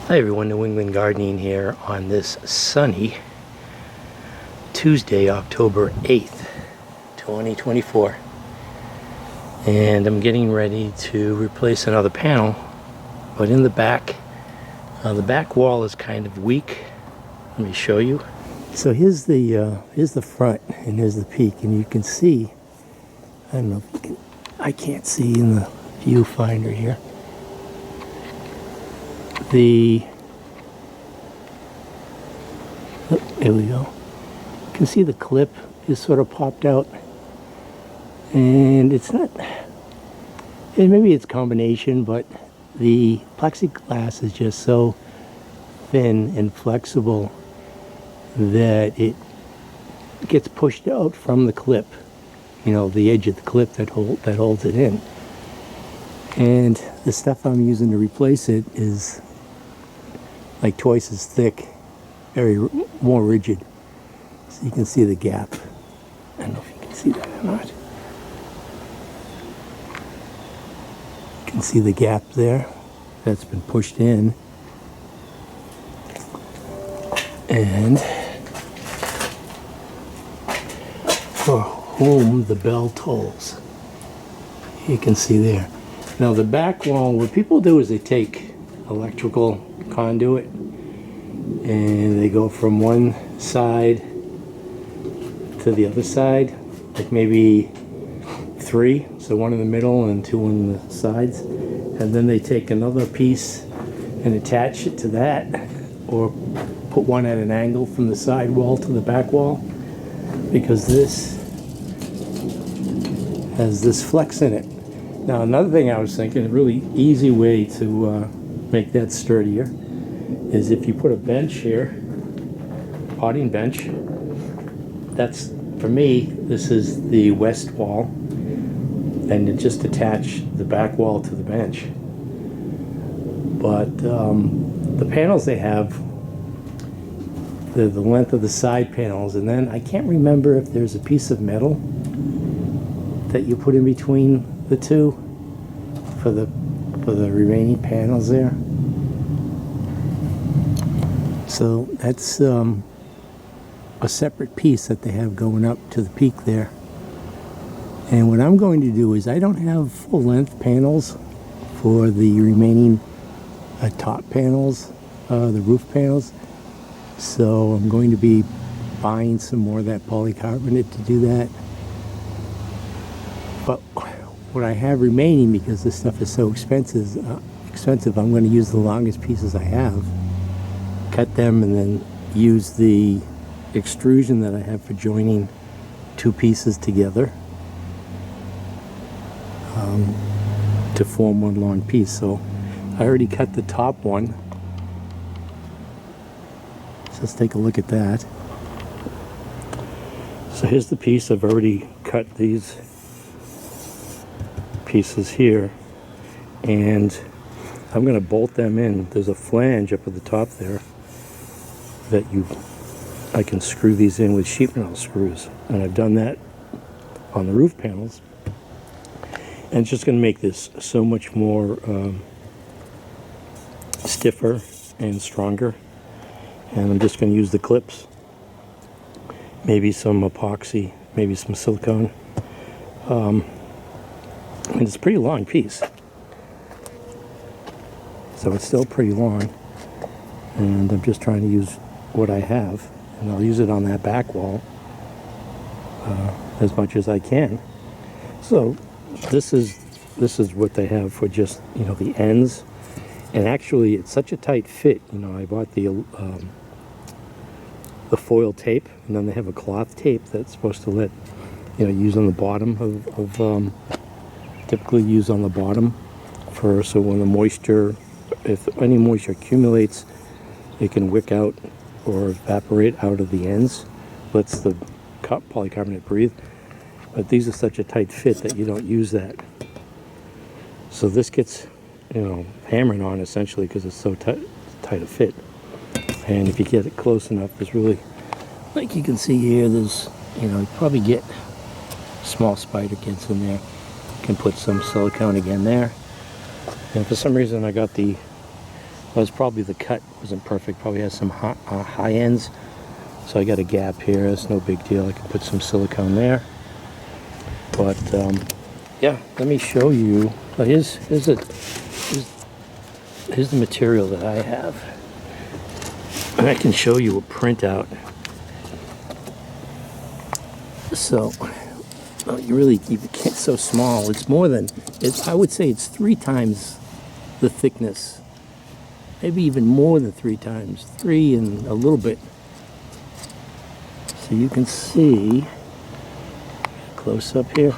Hi everyone, New England Gardening here on this sunny Tuesday, October 8th, 2024. And I'm getting ready to replace another panel, but in the back wall is kind of weak. Let me show you. So here's the front and here's the peak, and you can see, I don't know if you can, I can't see in the viewfinder here. There we go. You can see the clip is sort of popped out, and it's not, and maybe it's a combination, but the plexiglass is just so thin and flexible that it gets pushed out from the clip, you know, the edge of the clip that holds it in. And the stuff I'm using to replace it is like twice as thick, more rigid. So you can see the gap. I don't know if you can see that or not. You can see the gap there that's been pushed in. And for whom the bell tolls. You can see there. Now the back wall, what people do is they take electrical conduit and they go from one side to the other side, like maybe 3, so one in the middle and 2 on the sides, and then they take another piece and attach it to that, or put one at an angle from the side wall to the back wall, because this has this flex in it. Now another thing I was thinking, a really easy way to make that sturdier is if you put a bench here, potting bench. That's, for me, this is the west wall, and you just attach the back wall to the bench. But the panels they have, the length of the side panels, and then I can't remember if there's a piece of metal that you put in between the two for the remaining panels there. So that's a separate piece that they have going up to the peak there. And what I'm going to do is, I don't have full length panels for the remaining top panels, the roof panels. So I'm going to be buying some more of that polycarbonate to do that. But what I have remaining, because this stuff is so expensive, I'm going to use the longest pieces I have, cut them, and then use the extrusion that I have for joining 2 pieces together to form one long piece. So I already cut the top one. So let's take a look at that. So here's the piece. I've already cut these pieces here, and I'm going to bolt them in. There's a flange up at the top there that I can screw these in with sheet metal screws, and I've done that on the roof panels, and it's just going to make this so much more stiffer and stronger. And I'm just going to use the clips, maybe some epoxy, maybe some silicone, and it's a pretty long piece, so it's still pretty long, and I'm just trying to use what I have, and I'll use it on that back wall as much as I can. So this is what they have for just, you know, the ends, and actually it's such a tight fit. You know, I bought the foil tape, and then they have a cloth tape that's supposed to let, you know, use on the bottom of typically use on the bottom for, so when the moisture, if any moisture accumulates, it can wick out or evaporate out of the ends, lets the polycarbonate breathe. But these are such a tight fit that you don't use that. So this gets, you know, hammered on essentially because it's so tight a fit. And if you get it close enough, there's really, like you can see here, there's, you know, you probably get small spider gets in there. You can put some silicone again there. And for some reason I got the Well, it's probably the cut wasn't perfect. Probably has some high ends. So I got a gap here. It's no big deal. I can put some silicone there. But yeah, let me show you. Here's the material that I have, and I can show you a printout. So you can't. It's so small. It's more than. I would say it's 3 times the thickness. Maybe even more than 3 times. 3 and a little bit. So you can see close up here.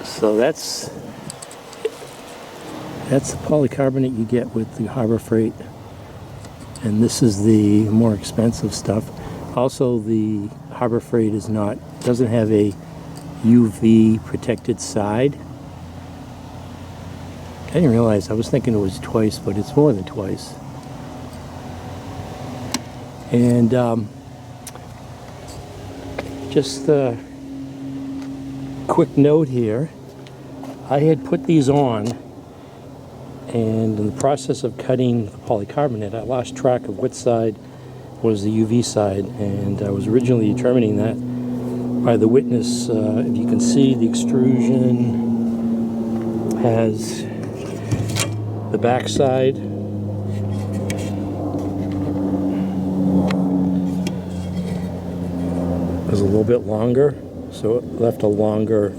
So that's the polycarbonate you get with the Harbor Freight, and this is the more expensive stuff. Also, the Harbor Freight doesn't have a UV protected side. I didn't realize. I was thinking it was twice, but it's more than twice. And just a quick note here. I had put these on, and in the process of cutting the polycarbonate, I lost track of which side was the UV side, and I was originally determining that by the witness. If you can see, the extrusion has the back side is a little bit longer, so it left a longer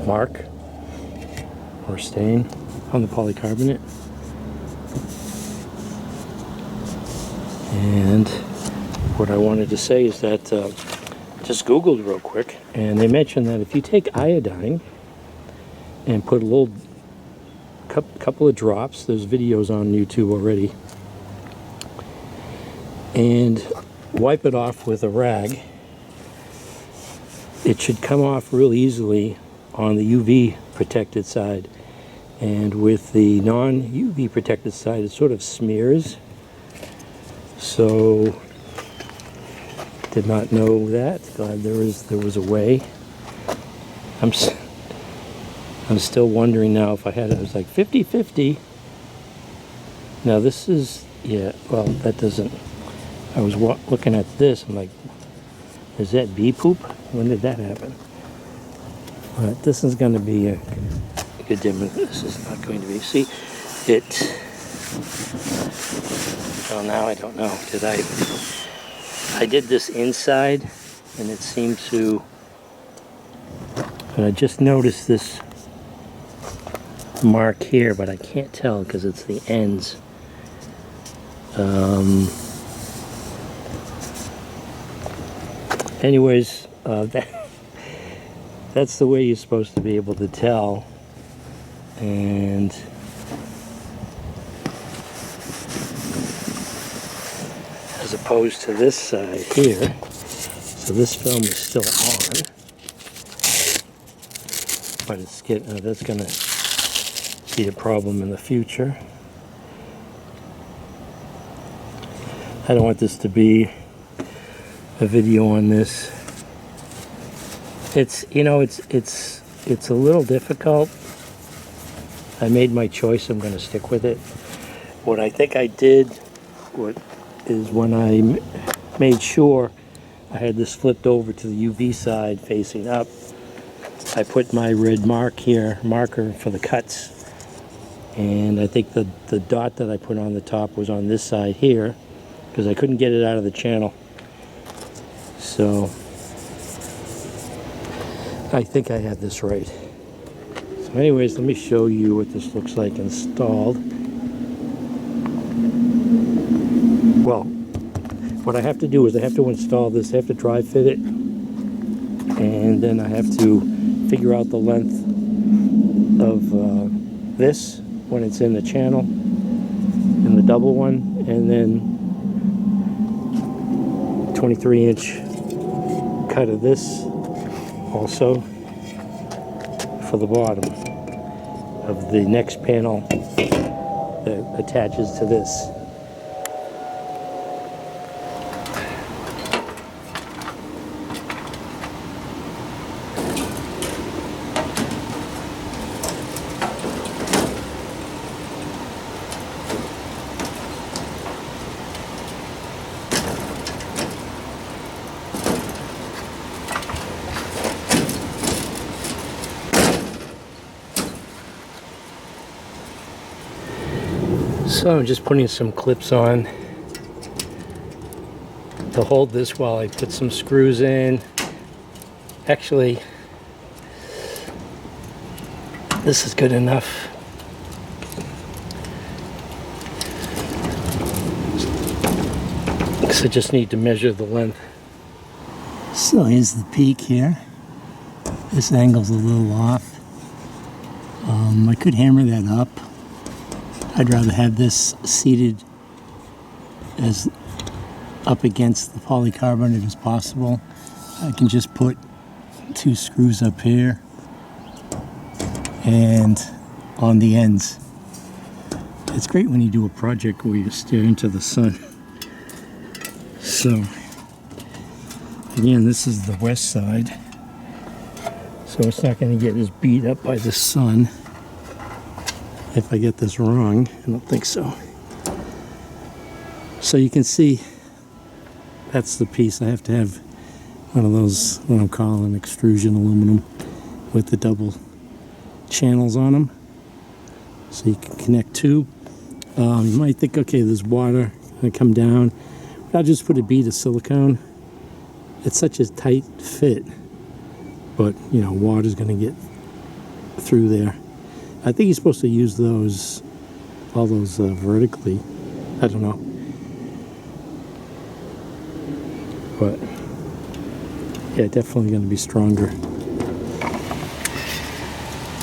mark or stain on the polycarbonate. And what I wanted to say is that just Googled real quick, and they mentioned that if you take iodine and put a little couple of drops, there's videos on YouTube already, and wipe it off with a rag, it should come off real easily on the UV protected side. And with the non-UV protected side, it sort of smears. So, did not know that. Glad there was a way. I'm still wondering now if I had it. It was like 50-50. Now this is, yeah, well, that doesn't. I was looking at this. I'm like, is that bee poop? When did that happen? But this is going to be a good demo. This is not going to be. See, it. Well, now I don't know. I did this inside, and it seemed to. And I just noticed this mark here, but I can't tell because it's the ends. Anyways, that's the way you're supposed to be able to tell. And as opposed to this side here, so this film is still on, but it's getting, that's going to be a problem in the future. I don't want this to be a video on this. It's, you know, it's a little difficult. I made my choice. I'm going to stick with it. What I think I did is when I made sure I had this flipped over to the UV side facing up, I put my red marker for the cuts. And I think the dot that I put on the top was on this side here, because I couldn't get it out of the channel. So I think I had this right. So anyways, let me show you what this looks like installed. Well, what I have to do is I have to install this. I have to dry fit it, and then I have to figure out the length of this when it's in the channel, in the double one, and then 23-inch cut of this also for the bottom of the next panel that attaches to this. So I'm just putting some clips on to hold this while I put some screws in. Actually, this is good enough. So I just need to measure the length. So here's the peak here. This angle's a little off. I could hammer that up. I'd rather have this seated as up against the polycarbonate as possible. I can just put 2 screws up here and on the ends. It's great when you do a project where you stare into the sun. So again, this is the west side, so it's not going to get as beat up by the sun. If I get this wrong, I don't think so. So you can see that's the piece. I have to have one of those, what I'm calling extrusion aluminum with the double channels on them, so you can connect 2. You might think, okay, there's water going to come down. I'll just put a bead of silicone. It's such a tight fit, but you know, water's going to get through there. I think you're supposed to use those, all those vertically. I don't know, but yeah, definitely going to be stronger.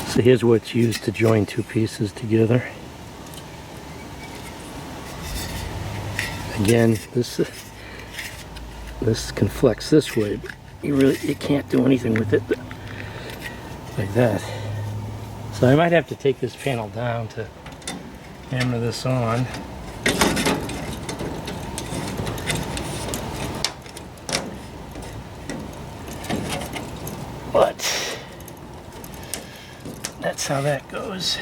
So here's what's used to join 2 pieces together. Again, this can flex this way, but you can't do anything with it like that. So I might have to take this panel down to hammer this on. But that's how that goes.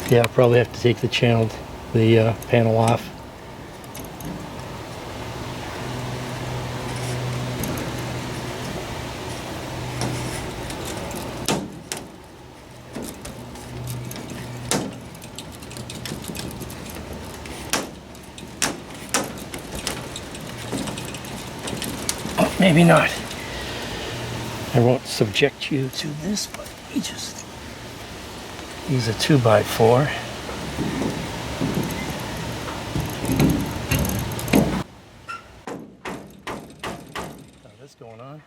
Yeah, I'll probably have to take the panel off. Oh, maybe not. I won't subject you to this, but you just use a 2x4. Now this going on.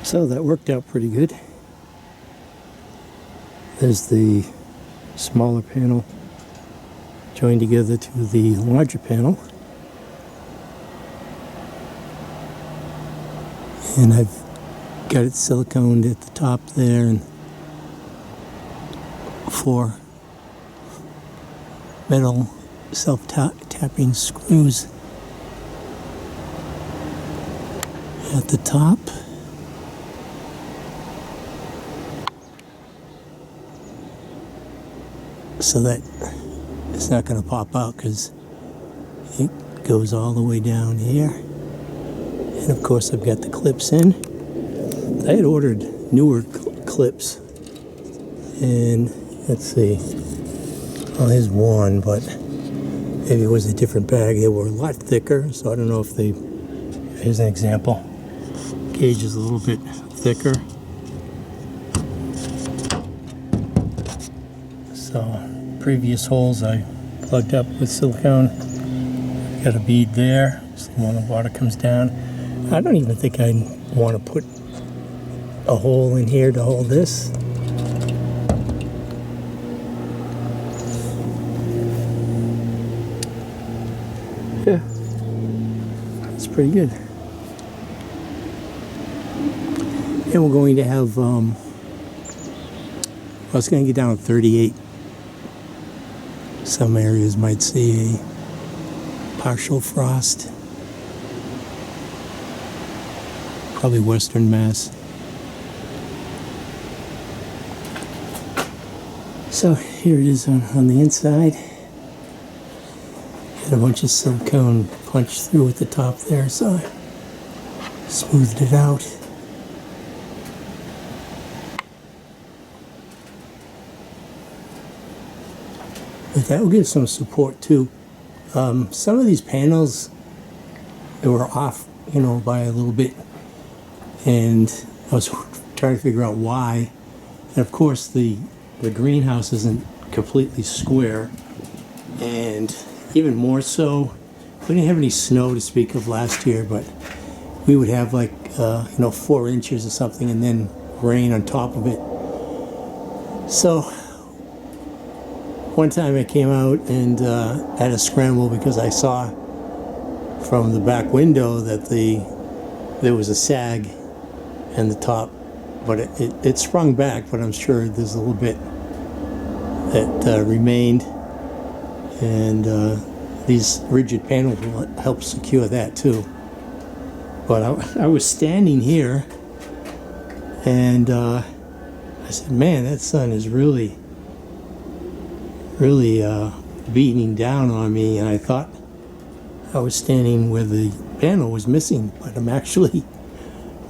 So that worked out pretty good. There's the smaller panel joined together to the larger panel. And I've got it siliconed at the top there, and 4 metal self-tapping screws at the top. So that it's not going to pop out because it goes all the way down here. And of course I've got the clips in. I had ordered newer clips, and let's see, well, here's one, but maybe it was a different bag. They were a lot thicker, so I don't know if they, here's an example. Gauge is a little bit thicker. So previous holes I plugged up with silicone. Got a bead there, so when the water comes down. I don't even think I want to put a hole in here to hold this. Yeah, that's pretty good. And we're going to have, well, it's going to get down to 38. Some areas might see a partial frost. Probably Western Mass. So here it is on the inside. Got a bunch of silicone punched through at the top there, so I smoothed it out. But that will give some support too. Some of these panels, they were off, by a little bit, and I was trying to figure out why. And of course, the greenhouse isn't completely square, and even more so, we didn't have any snow to speak of last year, but we would have like 4 inches or something, and then rain on top of it. So one time I came out and had a scramble because I saw from the back window that there was a sag in the top, but it sprung back, but I'm sure there's a little bit that remained, and these rigid panels will help secure that too. But I was standing here, and I said, man, that sun is really beating down on me, and I thought I was standing where the panel was missing, but I'm actually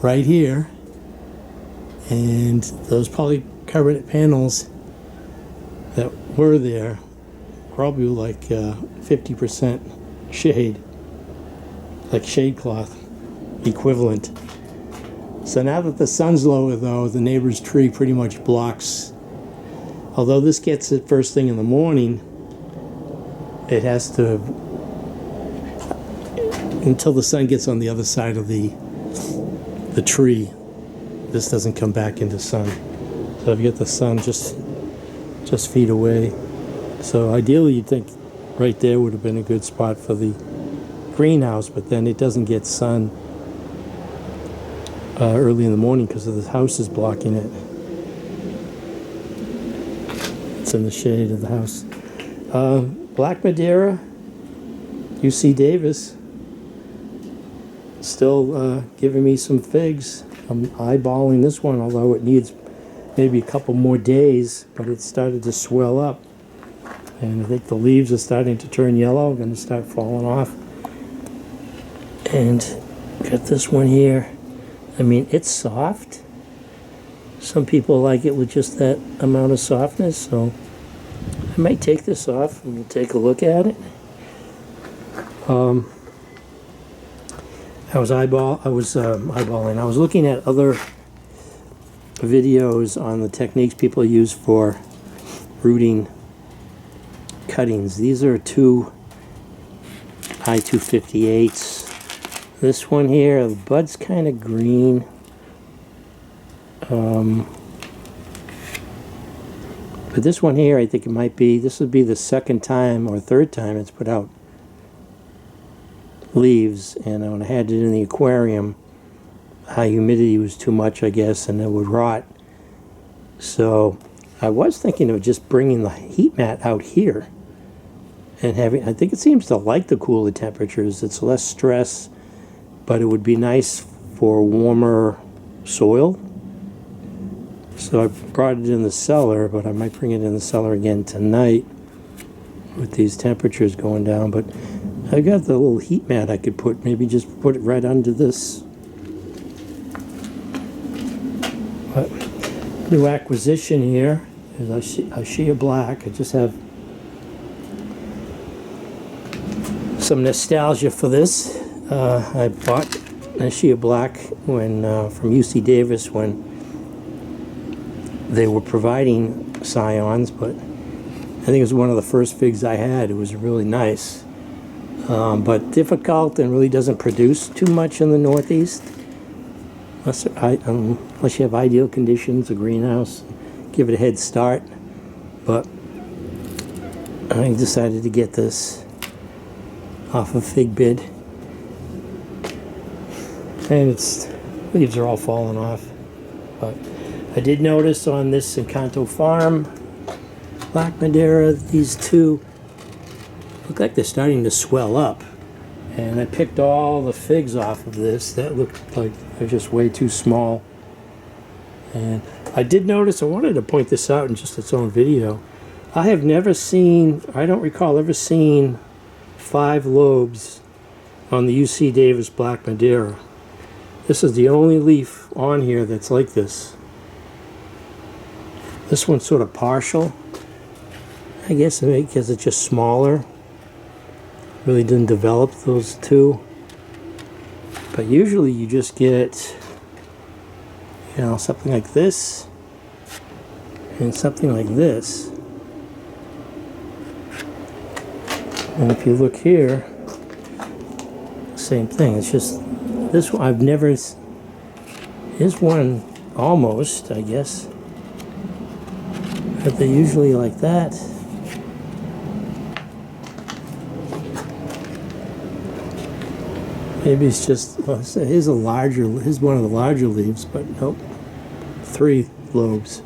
right here, and those polycarbonate panels that were there probably like 50% shade, like shade cloth equivalent. So now that the sun's lower though, the neighbor's tree pretty much blocks. Although this gets it first thing in the morning, it has to, until the sun gets on the other side of the tree, this doesn't come back into sun. So if you get the sun just feet away. So ideally you'd think right there would have been a good spot for the greenhouse, but then it doesn't get sun early in the morning because the house is blocking it. It's in the shade of the house. Black Madeira, UC Davis, still giving me some figs. I'm eyeballing this one, although it needs maybe a couple more days, but it started to swell up. And I think the leaves are starting to turn yellow, going to start falling off. And got this one here. I mean, it's soft. Some people like it with just that amount of softness, so I might take this off and we'll take a look at it. I was eyeballing. I was looking at other videos on the techniques people use for rooting cuttings. These are two I-258s. This one here, the bud's kind of green. But this one here, I think it might be, this would be the second time or third time it's put out leaves. And when I had it in the aquarium, high humidity was too much, I guess, and it would rot. So I was thinking of just bringing the heat mat out here and having, I think it seems to like the cooler temperatures. It's less stress, but it would be nice for warmer soil. So I brought it in the cellar, but I might bring it in the cellar again tonight with these temperatures going down. But I got the little heat mat I could put, maybe just put it right under this. But new acquisition here is a Shea Black. I just have some nostalgia for this. I bought a Shea Black when from UC Davis when they were providing Scions, but I think it was one of the first figs I had. It was really nice, but difficult and really doesn't produce too much in the Northeast. Unless you have ideal conditions, a greenhouse, give it a head start. But I decided to get this off of Fig Bid, and its leaves are all falling off. But I did notice on this Encanto Farm Black Madeira, these two look like they're starting to swell up. And I picked all the figs off of this that looked like they're just way too small. And I did notice, I wanted to point this out in just its own video. I have never seen, I don't recall ever seeing 5 lobes on the UC Davis Black Madeira. This is the only leaf on here that's like this. This one's sort of partial. I guess because it's just smaller. Really didn't develop those two. But usually you just get, you know, something like this and something like this. And if you look here, same thing. It's just this one I've never. Here's one almost, I guess. But they're usually like that. Maybe it's just, well, here's one of the larger leaves, but nope, 3 lobes.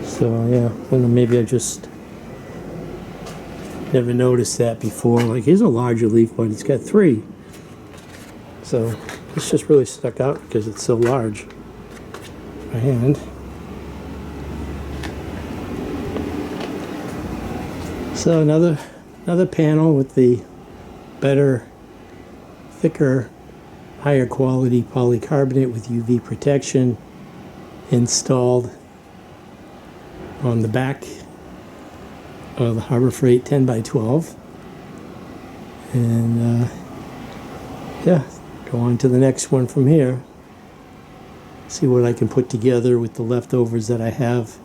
So yeah, well, maybe I just never noticed that before. Like, here's a larger leaf, but it's got 3. So it's just really stuck out because it's so large. And so another panel with the better, thicker, higher quality polycarbonate with UV protection installed on the back of the Harbor Freight 10x12. And yeah, go on to the next one from here. See what I can put together with the leftovers that I have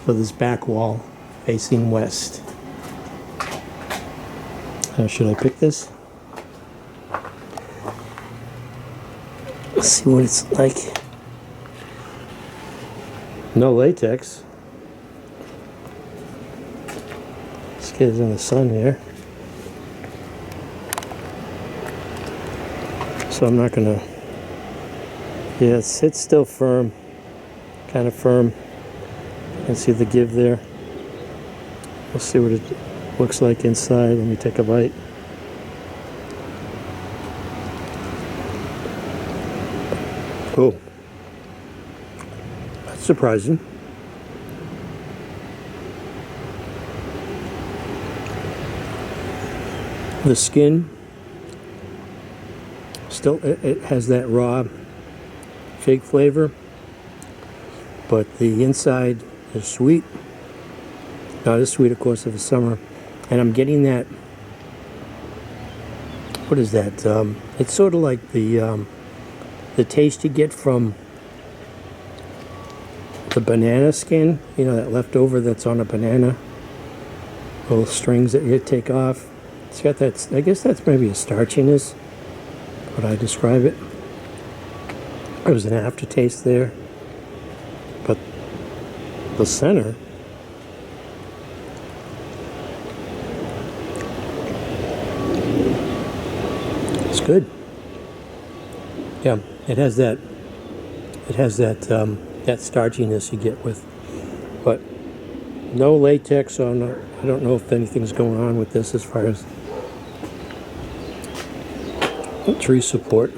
for this back wall facing west. Should I pick this? Let's see what it's like. No latex. This kid's in the sun here. So I'm not gonna, yeah, it's still firm. Kind of firm. You can see the give there. We'll see what it looks like inside. Let me take a bite. Oh, that's surprising. The skin still, it has that raw fig flavor, but the inside is sweet. Not as sweet, of course, of the summer. And I'm getting that, what is that? It's sort of like the taste you get from the banana skin, you know, that leftover that's on a banana, little strings that you take off. It's got that, I guess that's maybe a starchiness, what I describe it. There was an aftertaste there, but the center, it's good. Yeah, it has that that starchiness you get with, but no latex on. I don't know if anything's going on with this as far as. tree support.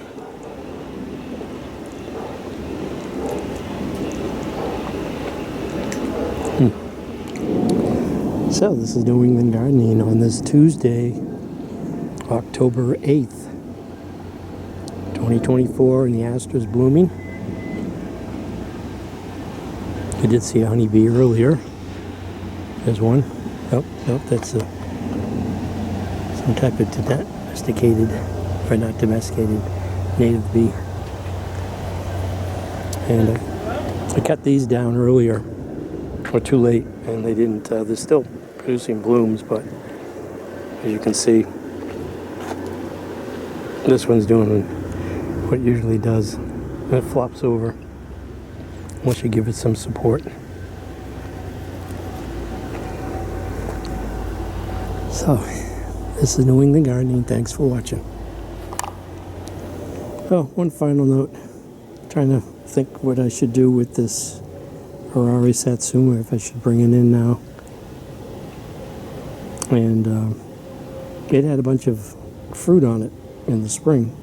So this is New England Gardening on this Tuesday, October 8th, 2024, and the aster's blooming. I did see a honeybee earlier. There's one. Oh, that's some type of domesticated, or not domesticated, native bee. And I cut these down earlier, or too late, and they didn't, they're still producing blooms, but as you can see, this one's doing what it usually does, and it flops over once you give it some support. So, this is New England Gardening. Thanks for watching. Oh, one final note. Trying to think what I should do with this Harari Satsuma, if I should bring it in now. And it had a bunch of fruit on it in the spring,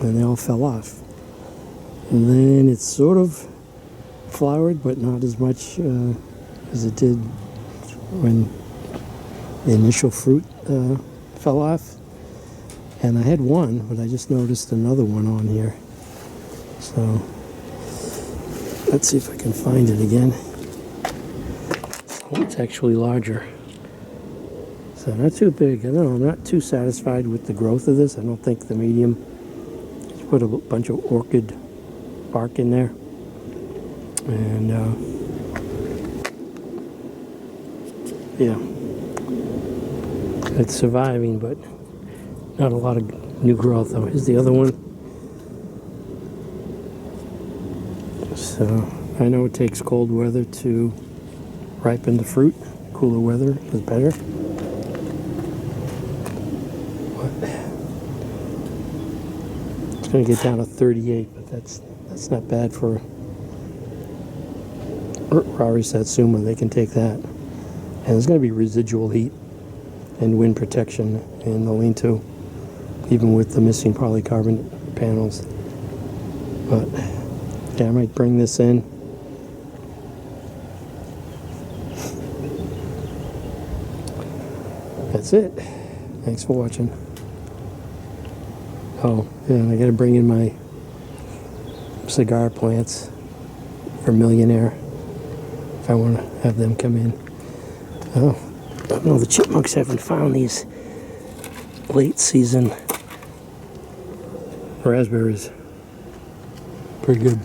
and they all fell off. And then it's sort of flowered, but not as much as it did when the initial fruit fell off. And I had one, but I just noticed another one on here. So let's see if I can find it again. Oh, it's actually larger. So not too big. I don't know, I'm not too satisfied with the growth of this. I don't think the medium. Just put a bunch of orchid bark in there. And yeah. It's surviving, but not a lot of new growth though. Here's the other one. So I know it takes cold weather to ripen the fruit. Cooler weather is better. But it's going to get down to 38, but that's not bad for Harari Satsuma. They can take that. And there's going to be residual heat and wind protection in the lean-to, even with the missing polycarbonate panels. But yeah, I might bring this in. That's it. Thanks for watching. Oh, yeah, I gotta bring in my cigar plants for Millionaire if I want to have them come in. Oh, I don't know, the chipmunks haven't found these late season raspberries. Pretty good.